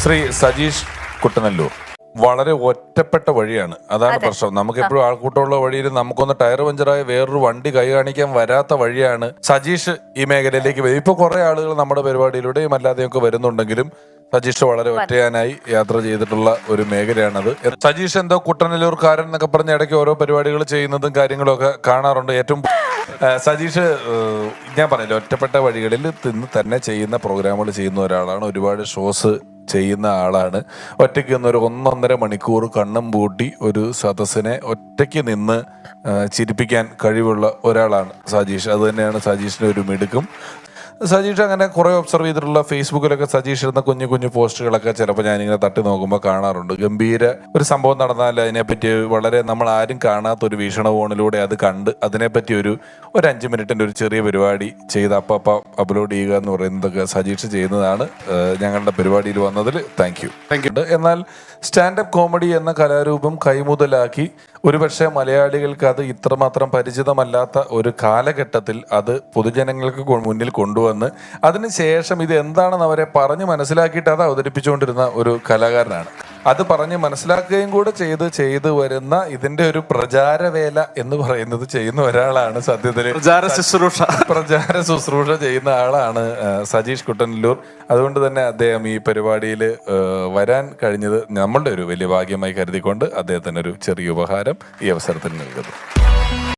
ശ്രീ സജീഷ് കുട്ടനല്ലൂർ വളരെ ഒറ്റപ്പെട്ട വഴിയാണ്, അതാണ് പ്രശ്നം. നമുക്ക് എപ്പോഴും ആൾക്കൂട്ടമുള്ള വഴിയിൽ നമുക്കൊന്ന് ടയർ പഞ്ചറായ വേറൊരു വണ്ടി കൈ കാണിക്കാൻ വരാത്ത വഴിയാണ് സജീഷ് ഈ മേഖലയിലേക്ക് വരും. ഇപ്പൊ കുറെ ആളുകൾ നമ്മുടെ പരിപാടിയിലൂടെയും അല്ലാതെയൊക്കെ വരുന്നുണ്ടെങ്കിലും സജീഷ് വളരെ ഒറ്റയാനായി യാത്ര ചെയ്തിട്ടുള്ള ഒരു മേഖലയാണത്. സജീഷ് എന്തോ കുട്ടനല്ലൂർക്കാരൻ എന്നൊക്കെ പറഞ്ഞ ഇടയ്ക്ക് ഓരോ പരിപാടികൾ ചെയ്യുന്നതും കാര്യങ്ങളും ഒക്കെ കാണാറുണ്ട്. ഏറ്റവും സജീഷ് ഞാൻ പറഞ്ഞില്ല, ഒറ്റപ്പെട്ട വഴികളിൽ നിന്ന് തന്നെ ചെയ്യുന്ന പ്രോഗ്രാമുകൾ ചെയ്യുന്ന ഒരാളാണ്. ഒരുപാട് ഷോസ് ചെയ്യുന്ന ആളാണ്. ഒറ്റയ്ക്ക് നിന്ന് ഒരു 1.5 മണിക്കൂർ കണ്ണും പൂട്ടി ഒരു സദസ്സിനെ ഒറ്റയ്ക്ക് നിന്ന് ചിരിപ്പിക്കാൻ കഴിവുള്ള ഒരാളാണ് സജീഷ്. അത് തന്നെയാണ് സജീഷിൻ്റെ ഒരു മിടുക്കും. സജീഷ് അങ്ങനെ കുറേ ഒബ്സർവ് ചെയ്തിട്ടുള്ള ഫേസ്ബുക്കിലൊക്കെ സജീഷ് ഇടുന്ന കുഞ്ഞു കുഞ്ഞു പോസ്റ്റുകളൊക്കെ ചിലപ്പോൾ ഞാനിങ്ങനെ തട്ടി നോക്കുമ്പോൾ കാണാറുണ്ട്. ഗംഭീര ഒരു സംഭവം നടന്നാൽ അതിനെപ്പറ്റി വളരെ നമ്മൾ ആരും കാണാത്ത ഒരു വീക്ഷണകോണിലൂടെ അത് കണ്ട് അതിനെപ്പറ്റി ഒരു 5 മിനിറ്റിൻ്റെ ഒരു ചെറിയ പരിപാടി ചെയ്ത് അപ്പം അപ്ലോഡ് ചെയ്യുക എന്ന് പറയുന്നതൊക്കെ സജീഷ് ചെയ്യുന്നതാണ്. ഞങ്ങളുടെ പരിപാടിയിൽ വന്നതിൽ താങ്ക് യു. എന്നാൽ സ്റ്റാൻഡപ്പ് കോമഡി എന്ന കലാരൂപം കൈമുതലാക്കി ഒരുപക്ഷെ മലയാളികൾക്ക് അത് ഇത്രമാത്രം പരിചിതമല്ലാത്ത ഒരു കാലഘട്ടത്തിൽ അത് പൊതുജനങ്ങൾക്ക് മുന്നിൽ കൊണ്ടുവന്ന് അതിനുശേഷം ഇത് എന്താണെന്ന് അവരെ പറഞ്ഞ് മനസ്സിലാക്കിയിട്ട് അത് അവതരിപ്പിച്ചുകൊണ്ടിരുന്ന ഒരു കലാകാരനാണ്. അത് പറഞ്ഞ് മനസ്സിലാക്കുകയും കൂടെ ചെയ്ത് വരുന്ന ഇതിന്റെ ഒരു പ്രചാരവേല എന്ന് പറയുന്നത് ചെയ്യുന്ന ഒരാളാണ് സത്യത്തിൽ. പ്രചാര ശുശ്രൂഷ ചെയ്യുന്ന ആളാണ് സജീഷ് കുട്ടനല്ലൂർ. അതുകൊണ്ട് തന്നെ അദ്ദേഹം ഈ പരിപാടിയിൽ വരാൻ കഴിഞ്ഞത് നമ്മളുടെ ഒരു വലിയ ഭാഗ്യമായി കരുതിക്കൊണ്ട് അദ്ദേഹത്തിന് ഒരു ചെറിയ ഉപഹാരം ഈ അവസരത്തിൽ നൽകുന്നു.